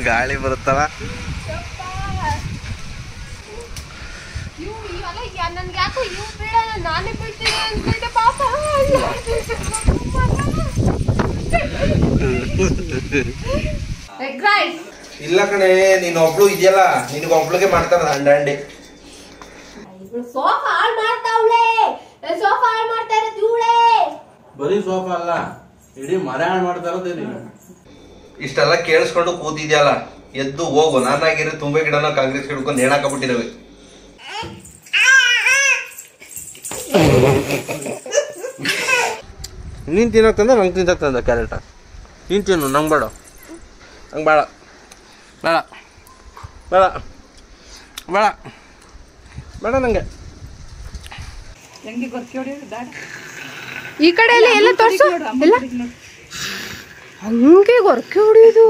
ಗಾಳಿ ಬರುತ್ತಲ್ಲ. ನನ್ಗೆ ಯಾಕೋ ಇವ್ ಬೇಡ ನಾನೇ ಬೀಳ್ತೀನಿ ಅನ್ಕೊಂಡೆ ಪಾಪ. ಇಲ್ಲ ಕಣೆ, ನೀನ್ ಒಬ್ಳು ಇದೆಯಲ್ಲ, ನಿನ್ಗೆ ಒಬ್ಳಿಗೆ ಮಾಡ್ತಾರ ಹಂಡಂಡಿ. ಸೋಫಾ ಹಾಳು ಮಾಡ್ತಾವಳೆ, ಸೋಫಾ ಹಾಳು ಮಾಡ್ತಾ ಇರೋದು ಇವಳೆ. ಬರೀ ಸೋಫಾ ಅಲ್ಲ, ಇಡೀ ಮರ ಹಾಳು ಮಾಡ್ತಾ ಇರೋದೇ. ಇಷ್ಟೆಲ್ಲ ಕೇಳಿಸ್ಕೊಂಡು ಕೂತಿದ್ಯಲ್ಲ, ಎದ್ದು ಹೋಗು. ನಾನಾಗಿರೋ ತುಂಬೆ ಗಿಡನ ಕಾಂಗ್ರೆಸ್ ಹಿಡ್ಕೊಂಡು ನೇಣಾಕಬಿಟ್ಟಿರವೆ. ನೀನ್ ತಿನ್ನೋಕ್ತಂದ ನಂಗೆ ತಿಂತಂದ ಕ್ಯಾರೆಟ. ನೀನು ತಿನ್ನು, ನಂಗೆ ಬೇಡ. ಹಂಗೆ ಬೇಡ ಬೇಡ ಬೇಡ ಬೇಡ ಬೇಡ ನಂಗೆ. ಈ ಕಡೆ ಎಲ್ಲ ಎಲ್ಲ ತೋರ್ಸು. ಎಲ್ಲ ಹಂಗೆ ಗೊರಕೆ ಹೊಡಿಯೋದು.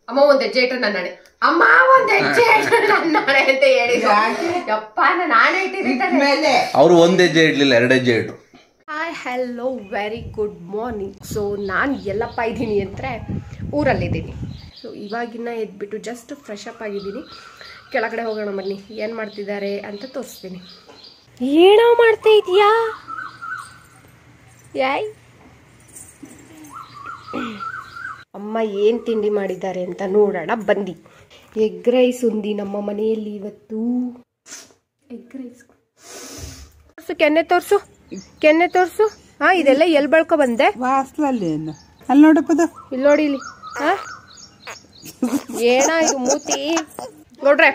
ಅಮ್ಮ ಒಂದ್ ಹೆಜ್ಜೆ ಇಟ್ರೆ ನನ್ನಣೆ, ಅಮ್ಮ ಒಂದ್ ಹೆಜ್ಜೆ ಇಟ್ರೆ ನನ್ನಣೆ ಅಂತ ಹೇಳಿದ್ರು. ಯಪ್ಪ ನಾನು ಆಣೆ ಇಟ್ಟಿರ್ತಾರೆ. ಅವ್ರು ಒಂದ್ ಹೆಜ್ಜೆ ಇಡ್ಲಿಲ್ಲ, 2 ಹೆಜ್ಜೆ ಇಟ್ರು. Hi hello very good morning. So ನಾನು ಎಲ್ಲಪ್ಪ ಇದ್ದೀನಿ ಅಂದರೆ ಊರಲ್ಲಿದ್ದೀನಿ. ಸೊ ಇವಾಗಿನ್ನ ಎದ್ಬಿಟ್ಟು ಜಸ್ಟ್ ಫ್ರೆಶ್ ಅಪ್ ಆಗಿದ್ದೀನಿ. ಕೆಳಗಡೆ ಹೋಗೋಣ ಬನ್ನಿ, ಏನು ಮಾಡ್ತಿದ್ದಾರೆ ಅಂತ ತೋರಿಸ್ತೀನಿ. ಏನೋ ಮಾಡ್ತಾ ಇದೀಯಾ? ಯಾಯ್ ಅಮ್ಮ ಏನು ತಿಂಡಿ ಮಾಡಿದ್ದಾರೆ ಅಂತ ನೋಡೋಣ ಬನ್ನಿ. ಎಗ್ ರೈಸ್ ಉಂದಿ ನಮ್ಮ ಮನೆಯಲ್ಲಿ ಇವತ್ತು. ಎಗ್ ರೈಸ್ ತೋರಿಸು, ಕೆನ್ನೆ ತೋರಿಸು, ಕೆನ್ನೆ ತೋರಿಸು. ಹಾ, ಇದೆಲ್ಲ ಎಲ್ಲಿ ಬಳ್ಕೊ ಬಂದೆ? ಅಲ್ಲಿ ನೋಡಪ್ಪದ, ಇಲ್ಲಿ ನೋಡಿ, ಇಲ್ಲಿ. ಹಾ, ಏನ ಇದು ಮೂತಿ ನೋಡ್ರೆ.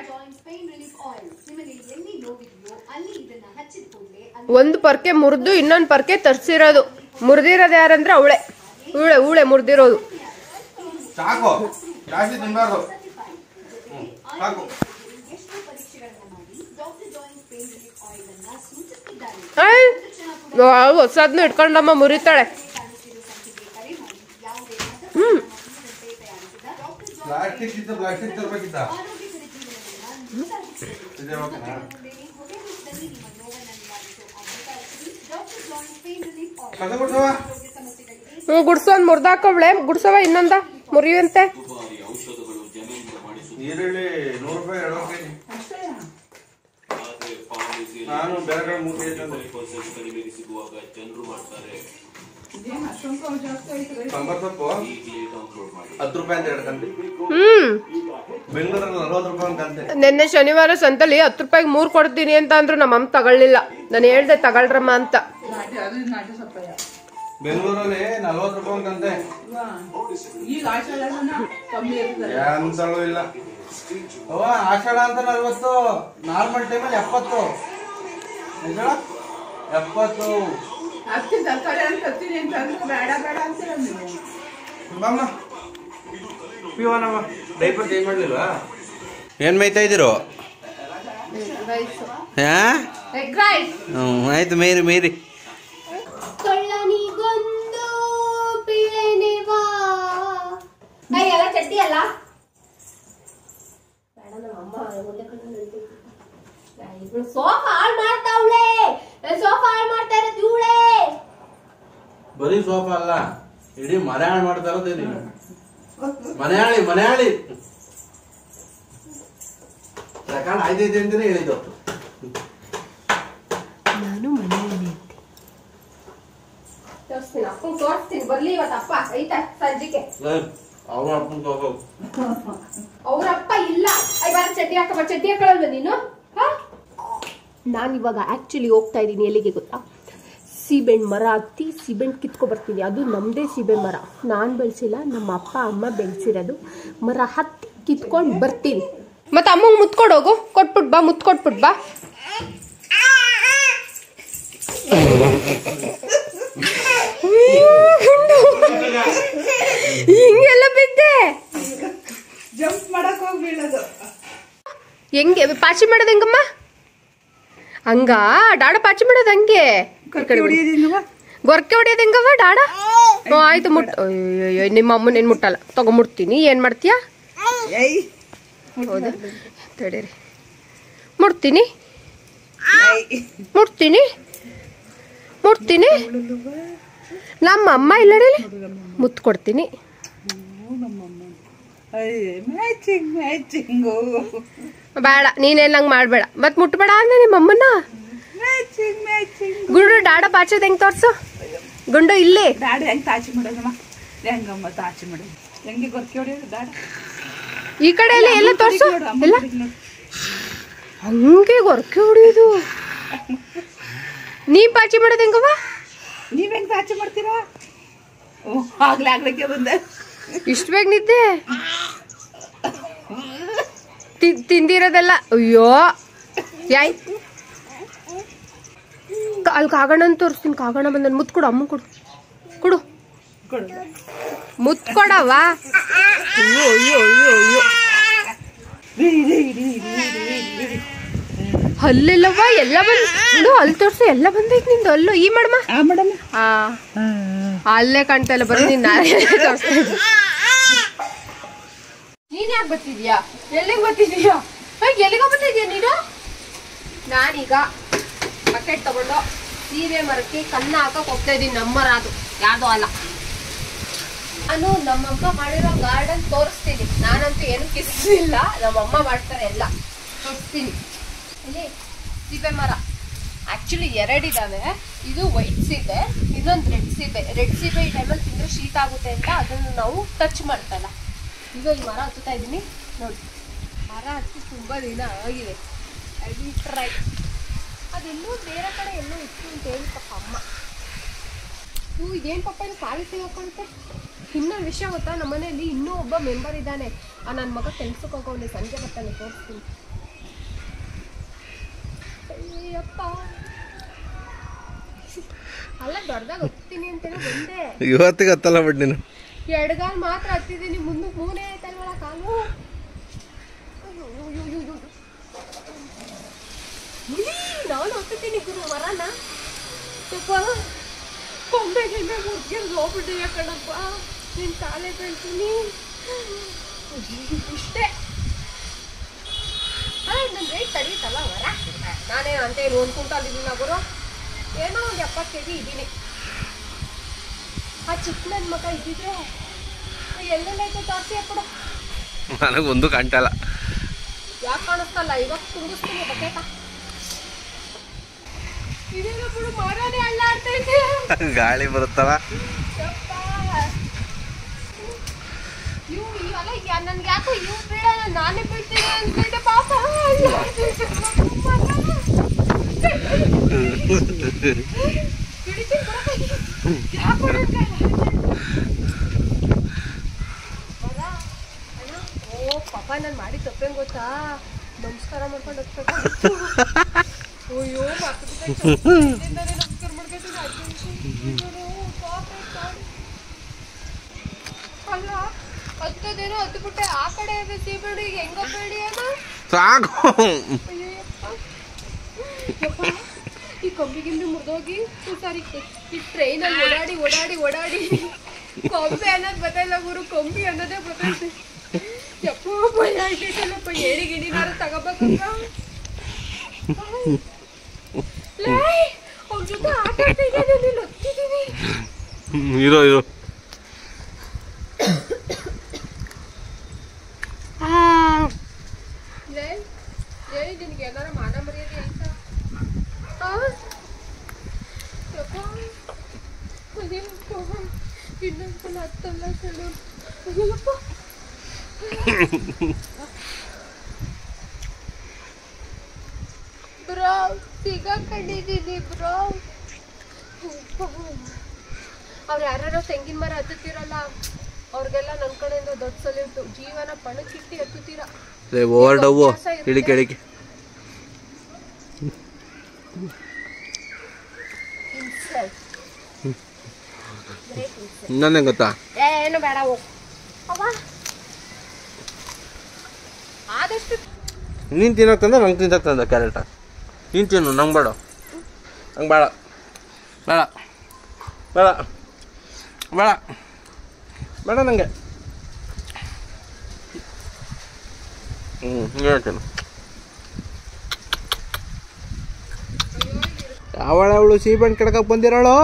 ಒಂದು ಪರ್ಕೆ ಮುರಿದು ಇನ್ನೊಂದು ಪರ್ಕೆ ತರ್ಸಿರೋದು. ಮುರಿದಿರೋದು ಯಾರಂದ್ರೆ ಅವಳೆ, ಇವಳೆ ಇವಳೆ ಮುರಿದಿರೋದು. ಸಾಕು, ಜಾಸ್ತಿ ತಿನ್ಬಾರ್ದು. ಹೊಸದ್ನು ಇಟ್ಕೊಂಡಮ್ಮ ಮುರಿತಾಳೆ. ಪ್ಲಾಸ್ಟಿಕ್ ತರಬೇಕಿತ್ತ. ಗುಡ್ಸೋ ಒಂದ್ ಮುರ್ದಾಕವಳೆ, ಗುಡ್ಸವ ಇನ್ನೊಂದ ಮುರಿಯುವಂತೆ. ಈರುಳ್ಳಿ 100 ರೂಪಾಯಿ 2 ಕೆಜಿ. ನಾನು ಬೇರೆ ಕಡೆ 3 ಕೆಜಿ ತಂದೆ. 90 ಸೊಪ್ಪು 10 ರೂಪಾಯಿ ಅಂತ ಹೇಳ್ಕಂತೆ. ಬೆಂಗಳೂರಲ್ಲಿ 40 ರೂಪಾಯಿ ಅಂತ. ನಿನ್ನೆ ಶನಿವಾರ ಸಂತಲ್ಲಿ 10 ರೂಪಾಯಿಗೆ 3 ಕೊಡ್ತೀನಿ ಅಂತ ಅಂದ್ರು. ನಮ್ಮ ಅಮ್ಮ ತಗೊಳ್ಳಿಲ್ಲ. ನಾನು ಹೇಳ್ದೆ ತಗೊಳ್ರಮ್ಮ ಅಂತ. ಬೆಂಗಳೂರಲ್ಲಿ 40 ರೂಪಾಯಿ ಅಂತಂತೆ. ಎಂತಲೂ ಇಲ್ಲ. ಆಷಾಢ ಅಂತ 40, ನಾರ್ಮಲ್ ಟೈಮಲ್ಲಿ 70. 70. ಡೈಪರ್ ಚೇಂಜ್ ಮಾಡ್ಲಿಲ್ವಾ? ಏನ್ ಮೈತಾ ಇದ್ದೀರೋ? ಆಯ್ತು, ಮೇರಿ ಮೇರಿ. ಚಟ್ಟಿ ಅಲ್ಲ ಸೋಫಾ ಹಾಳು ಮಾಡ್ತಾವಳೆ, ಸೋಫಾ ಹಾಳು ಮಾಡ್ತಾ ಇರೋದು ಇವಳೆ. ಬರೀ ಸೋಫಾ ಅಲ್ಲ, ಇಡೀ ಮರ ಹಾಳು ಮಾಡ್ತಾ ಇರೋದೇ. ಮನೆಯಾಳಿ ಮನೆಯಾಳಿ ಪ್ರಕಾರ ಆಯ್ತೈತೆ ಅಂತಾನೆ ಹೇಳಿದ್ದು. ನಾನು ಮನೆಯಲ್ಲಿ ತೋರಿಸ್ತೀನಿ, ಅಪ್ಪಂಗೆ ತೋರಿಸ್ತೀನಿ. ಬರ್ಲಿ ಇವತ್ತು ಅಪ್ಪ ಐತಾ ಸಂಜಿಕೆ. ಅವ್ರ ಅಪ್ಪನ ತಗೋ. ಅವ್ರಪ್ಪ ಇಲ್ಲ. ಬಾರ ಚಡ್ಡಿ ಹಾಕಮ್ಮ. ಚಡ್ಡಿ ಹಾಕೊಳ್ಳಲ್ವ ನೀನು? ನಾನಿವಾಗ ಆಕ್ಚುಲಿ ಹೋಗ್ತಾ ಇದ್ದೀನಿ ಎಲ್ಲಿಗೆ ಗೊತ್ತಾ? ಸೀಬೆಣ್ಣು ಮರ ಹತ್ತಿ ಸೀಬೆಣ್ಣು ಕಿತ್ಕೊ ಬರ್ತೀನಿ. ಅದು ನಮ್ಮದೇ ಸೀಬೆ ಮರ, ನಾನು ಬೆಳೆಸಿಲ್ಲ, ನಮ್ಮ ಅಪ್ಪ ಅಮ್ಮ ಬೆಳೆಸಿರೋದು. ಮರ ಹತ್ತಿ ಕಿತ್ಕೊಂಡು ಬರ್ತೀನಿ. ಮತ್ತೆ ಅಮ್ಮಂಗೆ ಮುತ್ಕೊಡೋಗು, ಕೊಟ್ಬಿಟ್ ಬಾ, ಮುತ್ಕೊಟ್ಬಿಟ್ ಬಾ. ಹಿಂಗೆಲ್ಲ ಬಿದ್ದೆ. ಜಂಪ್ ಮಾಡಕ್ ಹೋಗಿ ಬೀಳೋದು. ಹೆಂಗೆ ಪಾಚಿ ಮಾಡೋದು ಹೆಂಗಮ್ಮ? ಹಂಗ ಡಾಡ ಪಾಚಿ ಮಾಡೋದು ಹಂಗೆ. ಗೊರಕೆ ಹೊಡಿಯೋದು ಹೆಂಗವ ಡಾಡ? ಆಯ್ತು, ಮುಟ್. ನಿಮ್ಮ ಅಮ್ಮನೇನು ಮುಟ್ಟಲ್ಲ, ತಗೊಂಡ್ಬಿಡ್ತೀನಿ. ಏನ್ ಮಾಡ್ತೀಯಾ? ಹೌದಾ, ತಡೀರಿ, ಮುಡ್ತೀನಿ ಮುಡ್ತೀನಿ ಮುಡ್ತೀನಿ. ನಮ್ಮ ಅಮ್ಮ ಇಲ್ಲ ಮುತ್ತು ಕೊಡ್ತೀನಿ. ಬೇಡ ನೀನೇನಂಗ್ ಮಾಡ್ಬೇಡ ಮತ್ ಮುಟ್ಬೇಡ ಅಂದ್ರೆ ನಿಮ್ಮ ಅಮ್ಮನ. ಗುಂಡು ಡಾಡ ಪಾಚದ ಹೆಂಗ್ ತೋರ್ಸು ಗುಂಡು ಇಲ್ಲಿ. ದಾಡಿ ಹೆಂಗ್ ತಾಚಿ ಮಾಡೋದಮ್ಮ, ಹೆಂಗಮ್ಮ ತಾಚಿ ಮಾಡೋದು, ಹೆಂಗೆ ಗೊರ್ಕಿ ಹೊಡಿಯೋದು ದಾಡ ಈ ಕಡೆ ಎಲ್ಲ ತೋರ್ಸು. ಎಲ್ಲ ಹಂಗೆ ಗೊರ್ಕಿ ಹೊಡಿಯೋದು. ನೀ ಪಾಚಿ ಮಾಡೋದು ಹೆಂಗವ್ವ? ನೀವ್ ಹೆಂಗ್ ತಾಚಿ ಮಾಡ್ತೀರಾ? ಆಗ್ಲೇ ಆಗ್ಲಿಕ್ಕೆ ಬಂದೆ. ಇಷ್ಟು ಬೇಗ ನಿದ್ದೆ ತಿಂದಿರೋದೆಲ್ಲ. ಅಯ್ಯೋ ಯಾಯ್ ಅಲ್ಲಿ ಕಾಗಣ ಅಂತ ತೋರಿಸ್ತೀನಿ. ಕಾಗಣ ಬಂದ ಮುತ್ ಕೊಡು, ಅಮ್ಮ ಕೊಡು, ಕೊಡು ಮುತ್ ಕೊಡವ. ಅಯ್ಯೋ ಅಯ್ಯೋ ಅಯ್ಯೋ ಅಯ್ಯೋ ಹಲ್ಲೆಲ್ಲವ ಎಲ್ಲ ಬಂದು ಅಲ್ಲಿ ತೋರ್ಸು. ಎಲ್ಲ ಬಂದೈತಿ ನಿಂದು ಅಲ್ಲು. ಈ ಮಾಡಮ್ಮ ಅಲ್ಲೇ ಕಾಣ್ತಾ ಇಲ್ಲ, ಬರೀ ನೀನ್ ತೋರಿಸ್ತಾ ಇದ್ದೆ. ನೀನ್ ಯಾಕೆ ಬರ್ತಿದ್ಯಾ? ಎಲ್ಲಿಗೆ ಬರ್ತಿದ್ಯಾ? ಎಲ್ಲಿಗೋ ಬರ್ತಿದ್ಯಾ ನೀನು? ನಾನೀಗ ಬಕೆಟ್ ತಗೊಂಡು ಸೀರೆ ಮರಕ್ಕೆ ಕನ್ನ ಹಾಕಕ್ ಹೋಗ್ತಾ ಇದೀನಿ. ನಮ್ಮರ ಅದು ಯಾವ್ದೋ ಅಲ್ಲ. ನಾನು ನಮ್ಮಮ್ಮ ಮಾಡಿರೋ ಗಾರ್ಡನ್ ತೋರಿಸ್ತೀನಿ. ನಾನಂತೂ ಏನು ಕಿಸ್ಸಿಲ್ಲ, ನಮ್ಮಮ್ಮ ಮಾಡ್ತಾರೆ ಎಲ್ಲ ತೋರಿಸ್ತೀನಿ. ಇಲ್ಲಿ ಸೀಬೆ ಮರ ಆಕ್ಚುಲಿ 2 ಇದಾವೆ. ಇದು ವೈಟ್ ಸೀಬೆ, ಇನ್ನೊಂದು ರೆಡ್ ಸೀಬೆ. ರೆಡ್ ಸೀಬೆ ಈ ಟೈಮಲ್ಲಿ ತಿಂದ್ರೆ ಶೀತ ಆಗುತ್ತೆ ಅಂತ ಅದನ್ನು ನಾವು ಟಚ್ ಮಾಡ್ತಲ್ಲ. ಈಗ ಈ ಮರ ಹತ್ತುತ್ತಾ ಇದ್ದೀನಿ ನೋಡಿ. ಮರ ಹತ್ತಿ ತುಂಬ ದಿನ ಆಗಿದೆ. I try. ಅದೆಲ್ಲೂ ಬೇರೆ ಕಡೆ ಎಲ್ಲೂ ಇತ್ತು ಅಂತ ಹೇಳಿ ಪಪ್ಪ ಅಮ್ಮ. ಇದೇನು ಪಪ್ಪ ಇದು ಕಾಲು ಸಿಗಾಕೊಂತೆ. ಇನ್ನೊಂದು ವಿಷಯ ಗೊತ್ತಾ, ನಮ್ಮ ಮನೆಯಲ್ಲಿ ಇನ್ನೂ ಒಬ್ಬ ಮೆಂಬರ್ ಇದ್ದಾನೆ. ನನ್ನ ಮಗ ಕೆಲ್ಸಕ್ಕೆ ಹೋಗೋನೆ, ಸಂಜೆ ಬರ್ತಾನೆ, ತೋರಿಸ್ತೀನಿ. ಅಯ್ಯಪ್ಪ ಅಲ್ಲ ದೊಡ್ಡದಾಗ ಹತ್ತೀನಿ ಅಂತೇಳಿ ಬಂದೆ. ಇವತ್ತಿಗೆ ಹತ್ತಲ್ಲ ಬಿಡ್ ನೀನು. ಎಡಗಾಲ್ ಮಾತ್ರ ಹತ್ತಿದ್ದೀನಿ, ಮುಂದಕ್ಕೆ ಮೂನೆ ಆಯ್ತಲ್ವಲ್ಲ ಕಾಲು. ನಾನು ಹತ್ತೀನಿ ಗುರು ಮರನ. ಸ್ವಲ್ಪ ಕೊಂಬೆ ಗಿಂಬೆ ಮುರ್ಗಿರ್ ಹೋಗ್ಬಿಟ್ಟಿದೆ ಕಣಪ್ಪ. ನಿನ್ ಕಾಲೇ ಬೀಳ್ತೀನಿ ಇಷ್ಟೇ. ನನ್ನ ರೇಟ್ ತಡೀತಲ್ಲ ಮರ. ನಾನೇನು ಅಂತ ಏನು 1 ಕ್ವಿಂಟಲ್ ಇದ್ದೀನಿ ಗುರು, ಏನೋ ಒಂದು 70 kg ಇದ್ದೀನಿ. ಆ ಚಿಕ್ಕ ನನ್ನ ಮಗ ಇದ್ದಿದ್ರೆ ಎಲ್ಲೆಲ್ಲೈತೆ ತೋರಿಸಿ ಹಾಕ್ಬಿಡು. ನನಗೊಂದು ಕಾಣ್ತಲ್ಲ. ಯಾಕೆ ಕಾಣಿಸ್ತಲ್ಲ? ಇವಾಗ ತುಂಬಿಸ್ತೀನಿ ಬಕೆಟ. ಇದೇನೋ ಬಿಡು ಮರನೇ ಅಲ್ಲಾಡ್ತೈತೆ. ಗಾಳಿ ಬರುತ್ತಲ್ಲ. ಇವೆಲ್ಲ ನನ್ಗೆ ಯಾಕೋ ಇವು ಬೀಳಲ್ಲ, ನಾನೇ ಬೀಳ್ತೀನಿ ಅಂದ್ಬಿಟ್ಟೆ ಪಾಪ. ಓ ಪಾಪ ನಾನು ಮಾಡಿ ತಪ್ಪೇನ್ ಗೊತ್ತಾ? ನಮಸ್ಕಾರ ಮಾಡ್ಕೊಂಡು ಹೋಗ್ಬೇಕು. ಅಯ್ಯೋ ನಮಸ್ಕಾರ ಮಾಡ್ಕೊತೀನಿ. ಅಲ್ಲ ಹತ್ತದೇನೋ ಹತ್ಬಿಟ್ಟೆ. ಆ ಕಡೆ ಸೀಬೇಡಿ ಹೆಂಗ ಬೇಡಿ ಅಣ್ಣ ಸಾಕು. ಈ ಕಂಬಿಗಿಂದು ಮುರಿದೋಗಿ ಸಾರಿ ಈ ಟ್ರೈನಲ್ಲಿ ಓಡಾಡಿ ಓಡಾಡಿ ಓಡಾಡಿ ಕೊಂಬೆ ಅನ್ನೋದು ಗೊತ್ತಾಯಿಲ್ಲ ಗುರು. ಕಂಬಿ ಅನ್ನೋದೇ ಗೊತ್ತೈತೆ. ಯಪ್ಪ ಭಯ ಆಗ್ತೈತಲ್ಲಪ್ಪ. ಏಡಿ ಗಿಡಿನಾರು ತಗೋಬೇಕಂತ ಅವ್ರ ಜೊತೆ ಆಟ ಆಡ್ತಾ ಇದ್ದೀನಿ, ಹತ್ತಿದ್ದೀನಿ. ಇರೋ ಇರೋ. ನಿನ್ಗೆ ಏನಾರ ಮಾನ ಮರ್ಯಾದೆ ಆಯ್ತಾ? ಇನ್ನೊಂದ್ಸಲ ಹತ್ತಲ್ಲ ಕಣೋ. ಅಯ್ಯಪ್ಪ ಬ್ರೋ ಸಿಗಾಕೊಂಡಿದ್ದೀನಿ ಬ್ರೋ. ಅವ್ರು ಯಾರು ತೆಂಗಿನ ಮರ ಹತ್ತುತ್ತೀರಲ್ಲ ಅವ್ರಿಗೆಲ್ಲ ನನ್ನ ಕಡೆಯಿಂದ ದೊಡ್ಡ ಸಲ್ಯೂಟು. ಜೀವನ ಪಣಕ್ಕಿಟ್ಟಿ ಹತ್ತುತ್ತೀರ. ಓವರ್ಡವು ಇಳಿಕೆ ಇಳಿಕೆ. ಇನ್ನೊಂದೇ ಗೊತ್ತಾ? ಏನು ಬೇಡ ಹೋಗು ಆದಷ್ಟು. ನೀನು ತಿನ್ನೋಕ್ಕಂದ್ರೆ ನಂಗೆ ತಿನ್ನೋಕ್ಕಂದ ಕ್ಯಾರೆಟ. ನೀನು ತಿನ್ನು, ನಂಗೆ ಬೇಡ. ನಂಗೆ ಬೇಡ ಬೇಡ ಬೇಡ ಬೇಡ ಬೇಡ ನನಗೆ. ಹೇಳ್ತೇನೆ. ಯಾವಳ ಅವಳು ಸೀಬೆಹಣ್ಣು ಕೆಡಕಕ್ಕೆ ಬಂದಿರೋಳು?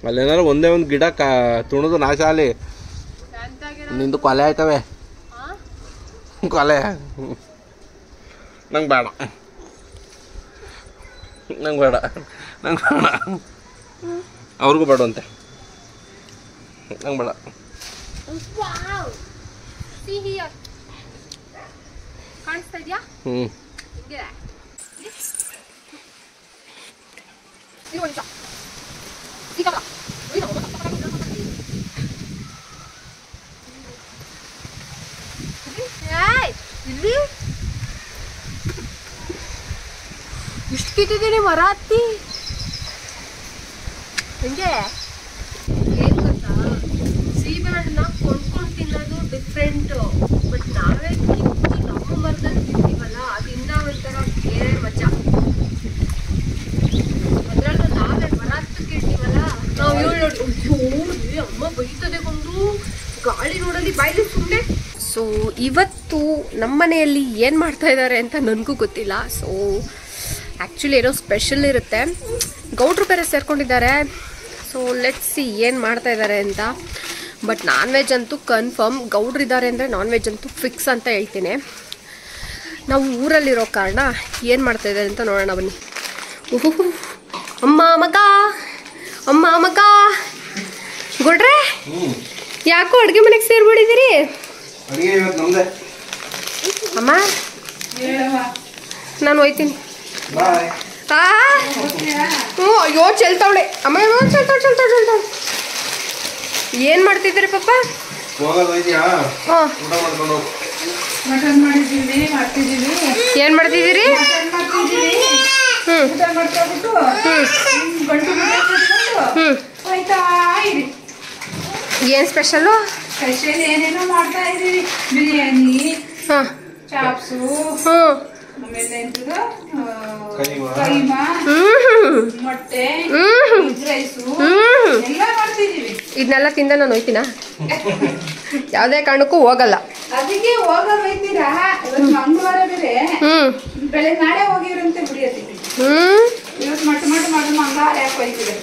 ಅಲ್ಲೇನಾರು ಒಂದೇ ಒಂದು ಗಿಡ ತುಣದು ನಾಶ ಅಲ್ಲಿ ನಿಂದು ಕೊಲೆ ಆಯ್ತವೆ ಕೊಲೆ ನಂಗೆ ಬೇಡ ನಂಗೆ ಬೇಡ ನಂಗೆ ಬೇಡ ಅವ್ರಿಗೂ ಬೇಡ ಅಂತೆ ನಂಗೆ ಬೇಡ ಕಾಣಿಸ್ತಾ ಇದೆಯಾ ಇಷ್ಟು ಕಿತ್ತಿದ್ದೀನಿ ಮರ ಹತ್ತಿ ಹೆಂಗೆ ಏನ್ ಗೊತ್ತಾ ಸೀಬೆಹಣ್ಣನ್ನ ಕೊಂಡ್ಕೊಂಡು ತಿನ್ನೋದು ಡಿಫ್ರೆಂಟು ಬಟ್ ನಾವೇ ಕಿತ್ತು ನಮ್ಮ ಮರದಲ್ಲಿ ತಿಂತೀವಲ್ಲ ಅದಿಂದ ಒಂಥರ ಬೇರೆ ಮಜಾ ಅದ್ರಲ್ಲೂ ನಾವೇ ಮರ ಹತ್ತಕ್ಕೆ ಇರ್ತೀವಲ್ಲ ನಾವು ನೋಡಿ ಅಮ್ಮ ಬೈತದೆ ಕೊಂಡು ಗಾಳಿ ನೋಡಲಿ ಬಾಯ್ಲಿ ಸುಮ್ಮನೆ. ಸೊ ಇವತ್ತು ನಮ್ಮ ಮನೆಯಲ್ಲಿ ಏನು ಮಾಡ್ತಾ ಇದ್ದಾರೆ ಅಂತ ನನಗೂ ಗೊತ್ತಿಲ್ಲ. ಸೊ ಆ್ಯಕ್ಚುಲಿ ಏನೋ ಸ್ಪೆಷಲ್ ಇರುತ್ತೆ, ಗೌಡ್ರು ಬೇರೆ ಸೇರ್ಕೊಂಡಿದ್ದಾರೆ. ಸೊ ಲೆಟ್ಸ್ ಸಿ ಏನು ಮಾಡ್ತಾ ಇದ್ದಾರೆ ಅಂತ. ಬಟ್ ನಾನ್ ವೆಜ್ ಅಂತೂ ಕನ್ಫರ್ಮ್, ಗೌಡ್ರಿದ್ದಾರೆ ಅಂದರೆ ನಾನ್ ವೆಜ್ ಅಂತೂ ಫಿಕ್ಸ್ ಅಂತ ಹೇಳ್ತೀನಿ. ನಾವು ಊರಲ್ಲಿರೋ ಕಾರಣ ಏನು ಮಾಡ್ತಾ ಇದ್ದಾರೆ ಅಂತ ನೋಡೋಣ ಬನ್ನಿ. ಅಮ್ಮ ಮಗ ಅಮ್ಮ ಮಗ ಗೌಡ್ರೆ ಯಾಕೋ ಅಡುಗೆ ಮನೆಗೆ ಸೇರ್ಬಿಟ್ಟಿದ್ದೀರಿ? ಅಮ್ಮ ನಾನು ಹೋಯ್ತೀನಿ. ಹ್ಞೂ ಅಯ್ಯೋ ಚೆಲ್ತಾವಳೆ ಅಮ್ಮ, ಚೆಲ್ತಾವಳೆ. ಏನು ಮಾಡ್ತಿದ್ದೀರಿ ಪಾಪ? ಏನು ಮಾಡ್ತಿದ್ದೀರಿ? ಏನು ಸ್ಪೆಷಲು? ಸ್ಪೆಷಲ್ ಏನೇನೋ ಮಾಡ್ತಾ ಇದೀವಿ. ಬಿರಿಯಾನಿ, ಚಾಪ್ಸು, ಆಮೇಲೆ ಕೈಮಾ, ಮೊಟ್ಟೆ, ರೈಸು ಎಲ್ಲ ಮಾಡ್ತಿದೀವಿ. ಇದನ್ನೆಲ್ಲ ತಿಂದ ನಾನು ಹೋಯ್ತೀನ? ಯಾವುದೇ ಕಾರಣಕ್ಕೂ ಹೋಗಲ್ಲ. ಅದಕ್ಕೆ ಹೋಗಬೇಕೀರಾ? ಇವತ್ತು ಮಂಗಳವಾರ ಬೇರೆ, ಬೆಳಗ್ಗೆ ನಾಳೆ ಹೋಗಿವ್ರಂತೆ ಬಿಡಿಯತ್ತೀವಿ. ಇವತ್ತು ಮಟ್ಟ ಮಂಗಳವಾರ ಯಾಕೆ ಹೋಯ್ತೀವಿ?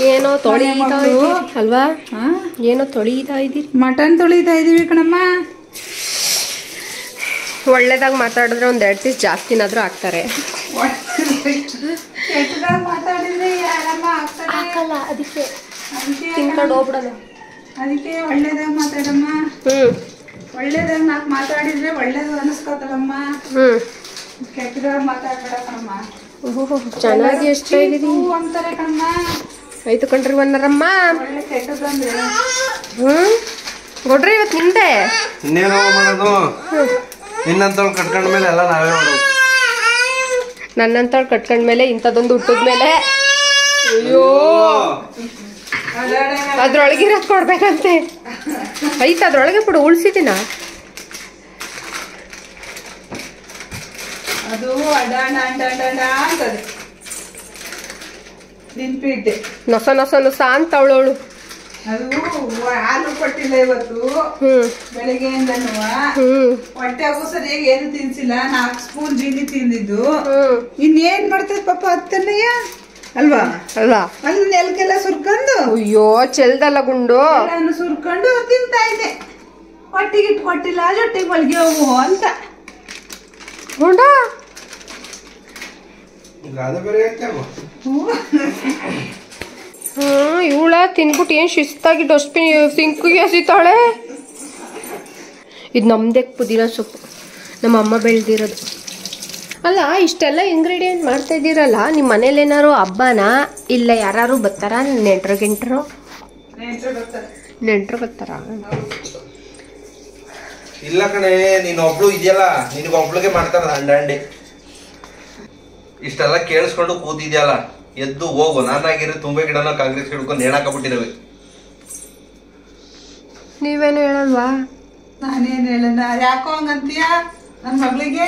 ಏನೋ ತೊಳಿತಾ ಅಲ್ವಾ? ಏನೋ ತೊಳಿತಾ ಇದ್ದೀರಿ? ಮಟನ್ ತೊಳಿತಾ ಇದೀವಿ ಕಣಮ್ಮ. ಒಳ್ಳೇದಾಗ ಮಾತಾಡಿದ್ರೆ ಒಂದ್ 2 ಪೀಸ್ ಜಾಸ್ತಿನಾದ್ರೂ ಹಾಕ್ತಾರೆ. ಮಾತಾಡಿದ್ರೆ ಯಾರಮ್ಮ ಹಾಕಲ್ಲ, ಅದಕ್ಕೆ ತಿನ್ಕೊಂಡು ಹೋಗ್ಬಿಡೋಣ. ಅದಕ್ಕೆ ಒಳ್ಳೇದಾಗ ಮಾತಾಡಮ್ಮ. ಒಳ್ಳೇದಾಗ ನಾಲ್ಕು ಮಾತಾಡಿದ್ರೆ ಒಳ್ಳೇದು ಅನಿಸ್ಕೋತಲ್ಲಮ್ಮ. ಕೆಟ್ಟದಾಗ ಮಾತಾಡ್ಬೇಡ ಕಣಮ್ಮ. ಚೆನ್ನಾಗಿ ಎಷ್ಟು ಇದೀರಿ ಅಂತಾರೆ ಕಣಮ್ಮ. ಆಯ್ತು ಕಣ್ರಿ ಒಂದರಮ್ಮ. ಒಳ್ಳೆ ಕೆಟ್ಟದಂದ್ರೆ ಕೊಡ್ರಿ ಇವತ್ತು ನಿಮ್ದೆ. ಇನ್ನೇನೋ ಮಾಡೋದು? ನಿನ್ನಂತವ್ಳು ಕಟ್ಕೊಂಡ ಮೇಲೆ ಎಲ್ಲ ನಾವೇ ಮಾಡೋದು. ನನ್ನಂತವ್ಳು ಕಟ್ಕೊಂಡ್ಮೇಲೆ ಇಂಥದ್ದೊಂದು ಹುಟ್ಟಿದ್ಮೇಲೆ ಅಯ್ಯೋ ಅದ್ರೊಳಗಿರೋದು ಕೊಡ್ಬೇಕಂತೆ. ಐತ ಅದ್ರೊಳಗೆ ಬಿಡು, ಉಳ್ಸಿದ್ದೀನ. ಅದು ಅಡಾಣ ಅಂತದೆ ನಿನ್ಪಿಟ್ಟೆ. ನೊಸ ಅಂತ ಅವಳವಳು. ಅದು ಹಾಲು ಕೊಟ್ಟಿಲ್ಲ ಇವತ್ತು ಬೆಳಿಗ್ಗೆಯಿಂದನು. ಹೊಟ್ಟೆ ಆಗೋ ಸರಿಯಾಗಿ ಏನು ತಿನ್ಸಿಲ್ಲ. 4 ಸ್ಪೂನ್ ಜೀನಿ ತಿಂದಿದ್ದು. ಇನ್ನೇನ್ ಮಾಡ್ತದ ಪಾಪ ಹತ್ತನ್ನಯ್ಯ ಅಲ್ವಾ? ಅಲ್ಲಿ ನೆಲಕ್ಕೆಲ್ಲ ಸುರ್ಕೊಂಡು ಅಯ್ಯೋ ಚೆಲ್ದಲ್ಲ ಗುಂಡು ನಾನು ಸುರ್ಕೊಂಡು ತಿಂತಾ ಇದ್ದೆ. ಹೊಟ್ಟಿಗೆ ಇಟ್ಟು ಕೊಟ್ಟಿಲ್ಲ, ಜೊಟ್ಟಿಗೆ ಮಲ್ಗೆ ಹೋಗು ಅಂತ. ಗುಂಡ ಇವಳ ತಿನ್ಬಿಟ್ಟು ಏನ್ ಶಿಸ್ತಾಗಿ ಡಸ್ಟ್ಬಿನ್ ಸಿಂಕಿಗೆ ಎಸಿತಾಳೆ. ಇದು ನಮ್ದೇ ಪುದೀನ ಸೊಪ್ಪು, ನಮ್ಮ ಅಮ್ಮ ಬೆಳೆದಿರೋದು. ಅಲ್ಲ ಇಷ್ಟೆಲ್ಲ ಇಂಗ್ರೀಡಿಯೆಂಟ್ ಮಾಡ್ತಾ ಇದ್ದೀರಲ್ಲ, ನಿಮ್ಮ ಮನೇಲಿ ಏನಾರು ಹಬ್ಬನಾ? ಇಲ್ಲ ಯಾರು ಬರ್ತಾರ? ನೆಂಟ್ರು ಬರ್ತಾರ? ಇಲ್ಲ ಕಣೆ, ನೀನ್ ಒಬ್ಳು ಇದೆಯಲ್ಲ, ನಿನಗೊಬ್ಳಿಗೆ ಮಾಡ್ತಾರ ಹಂಡಾಂಡಿ. ಇಷ್ಟೆಲ್ಲ ಕೇಳಿಸ್ಕೊಂಡು ಕೂತಿದ್ಯಲ್ಲ, ಎದ್ದು ಹೋಗು. ನಾನಾಗಿರೋ ತುಂಬೆ ಗಿಡನ ಕಾಂಗ್ರೆಸ್ ಹಿಡ್ಕೊಂಡು ನೇಣಾಕಬಿಟ್ಟಿರವೆ. ನೀವೇನು ಹೇಳಲ್ವಾ? ನಾನೇನ್ ಹೇಳೋಣ? ಯಾಕೋ ಹಂಗಂತೀಯ? ನನ್ ಮಗಳಿಗೆ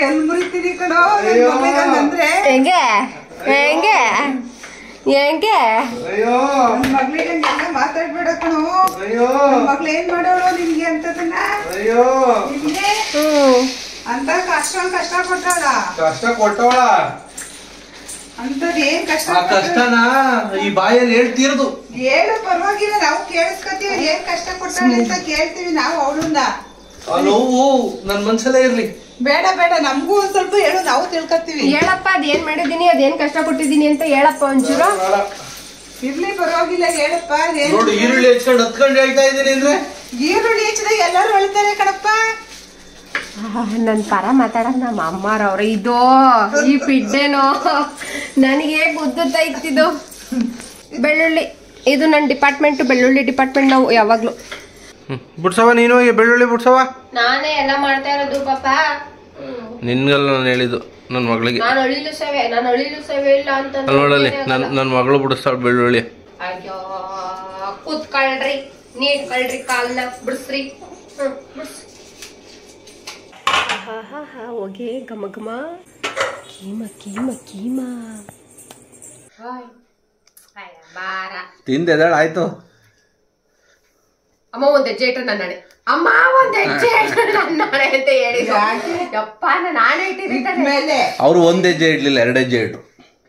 ಎಲ್ ಮುರಿತೀನಿ ಕಣೋ ಅಂದ್ರೆ. ಹೆಂಗೆ ನನ್ ಮಗಳಿಗೆ ಹಂಗೆಲ್ಲ ಮಾತಾಡ್ಬೇಡ ಕಣೋ. ನನ್ ಮಗ್ಳು ಏನ್ ಮಾಡೋಳು ನಿನ್ಗೆ ಅಂತದನ್ನ? ಅಂತ ಕಷ್ಟ ಕೊಟ್ಟವಳ ಕಷ್ಟ ಕೊಟ್ಟವಳ ಅಂತದ್ ಏನ್ ಕಷ್ಟ ಆ ಕಷ್ಟನ ಈ ಬಾಯಲ್ಲಿ ಹೇಳ್ತೀರದು. ಹೇಳು ಪರವಾಗಿಲ್ಲ, ನಾವು ಕೇಳಿಸ್ಕೊತೀವಿ. ಏನ್ ಕಷ್ಟ ಕೊಟ್ಟವಳೆ ಅಂತ ಕೇಳ್ತೀವಿ ನಾವು ಅವಳನ್ನ. ಆ ನೋವು ನನ್ ಮನ್ಸಲ್ಲೇ ಇರ್ಲಿ. ಬೇಡ ಬೇಡ, ನಮಗೂ ಒಂದ್ ಸ್ವಲ್ಪ ಹೇಳು, ನಾವು ತಿಳ್ಕೊತೀವಿ. ಹೇಳಪ್ಪ, ಅದೇನ್ ಮಾಡಿದೀನಿ, ಅದೇನ್ ಕಷ್ಟ ಪಟ್ಟಿದೀನಿ ಅಂತ ಹೇಳಪ್ಪ ಒಂಚೂರು. ಇರ್ಲಿ ಪರವಾಗಿಲ್ಲ, ಹೇಳಪ್ಪ. ನೋಡು, ಈರುಳ್ಳಿ ಹೆಚ್ಕೊಂಡು ಹತ್ಕೊಂಡು ಹೇಳ್ತಾ ಇದ್ದೀನಿ ಅಂದ್ರೆ ಈರುಳ್ಳಿ ಹೆಚ್ಚಿದಾಗ ಎಲ್ಲರೂ ಹೇಳ್ತಾರೆ ಕಣಪ್ಪ. ನನ್ ಪರ ಮಾತಾಡಕ್ ನಮ್ಮ ಅಮ್ಮಾರವ್ರ ಇದು ಈ ಪಿಡ್ಡೇನೋ ನನಗೆ ಗೊತ್ತೈತಿದು. ಬೆಳ್ಳುಳ್ಳಿ ಇದು ನನ್ನ ಡಿಪಾರ್ಟ್ಮೆಂಟ್, ಬೆಳ್ಳುಳ್ಳಿ ಡಿಪಾರ್ಟ್ಮೆಂಟ್. ನಾವು ಯಾವಾಗ್ಲೂ ಬಿಡ್ಸವ ನೀನು, ಬೆಳ್ಳುಳ್ಳಿ ಬಿಡ್ಸವ. ನಾನೇ ಎಲ್ಲ ಮಾಡ್ತಾ ಇರೋದು ಪಾಪ. ನಿನ್ಗಲ್ಲ ನಾನು ಹೇಳಿದ್ದು, ನನ್ನ ಮಗಳಿಗೆ. ನಾನು ಅಳಿಲು ಸೇವೆ ಇಲ್ಲ ಅಂತ ನೋಡಲ್ಲಿ ನನ್ನ ಮಗಳು ಬಿಡಿಸ್ತಾಳ ಬೆಳ್ಳುಳ್ಳಿ. ಅಯ್ಯೋ ಕೂತ್ಕೊಳ್ರಿ, ನೀಡ್ಕೊಳ್ರಿ, ಕಾಲ್ನ ಬಿಡಿಸ್ರಿ. ಹೋಗಿ ಘಮ ಘಮ ಕೀಮ ಕೀಮ ಕೀಮ. ಬಾರ ತಿಂದೆದಾಳ ಆಯ್ತು. ಅಮ್ಮ ಒಂದ್ ಹೆಜ್ಜೆ ಇಟ್ರೆ ನನ್ನಣೆ, ಅಮ್ಮ ಒಂದ್ ಹೆಜ್ಜೆ ಇಟ್ರೆ ನನ್ನಣೆ ಅಂತ ಹೇಳಿದ್ರು. ಯಪ್ಪ ನಾನೇ ಇಟ್ಟಿರ್ತಾರೆ. ಅವ್ರು ಒಂದ್ ಹೆಜ್ಜೆ ಇಡ್ಲಿಲ್ಲ, 2 ಹೆಜ್ಜೆ ಇಟ್ರು.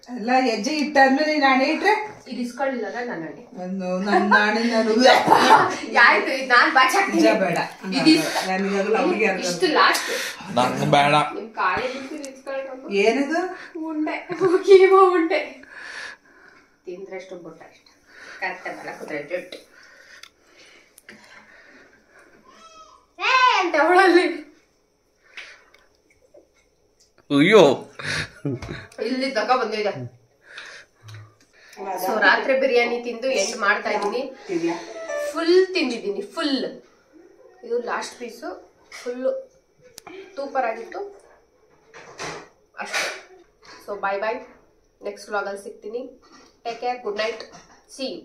ಎಲ್ಲ ಹೆಜ್ಜೆ ಇಟ್ಟಾದ್ಮೇಲೆ ನಾನೇ ಇಟ್ರೆ ಇದು ಇಸ್ಕೊಳ್ಳಿಲ್ಲ ನನ್ನಣೆ. ನನ್ನ ನಾಣೆ ನಾನು ಆಯ್ತು, ಇದು ನಾನ್ ಬಾಚಾಕ್ತೀನಿ. ಬೇಡ, ಇಷ್ಟು ಲಾಸ್ಟ್ ನಂಗೆ ಬೇಡ. ನಿಮ್ ಕಾಳಿ ಬಿಡ್ತೀರಿ ಇಸ್ಕೊಳ್ರಮ್ಮ. ಏನದು ಉಂಡೆ, ಕೀಮ ಉಂಡೆ ತಿಂದ್ರಷ್ಟು ಬುಟ್ಟ ಅಷ್ಟ ಕರೆಕ್ಟ್ ಬಲ ಕುದ್ರೆ ಜೊಟ್ಟು ಅಂತ ಅವಳಲ್ಲಿ. ಅಯ್ಯೋ, ಇಲ್ಲಿ ತಕ ಬಂದಿದೆ. ಸೊ ರಾತ್ರಿ ಬಿರಿಯಾನಿ ತಿಂದು ಎಂಡ್ ಮಾಡ್ತಾ ಇದೀನಿ. ಫುಲ್ ತಿಂದಿದ್ದೀನಿ, ಫುಲ್. ಇದು ಲಾಸ್ಟ್ ಪೀಸು, ಫುಲ್ಲು ಸೂಪರ್ ಆಗಿತ್ತು ಅಷ್ಟೇ. ಸೊ ಬಾಯ್ ಬಾಯ್, ನೆಕ್ಸ್ಟ್ ವ್ಲಾಗಲ್ಲಿ ಸಿಗ್ತೀನಿ. Take care, good night, see you.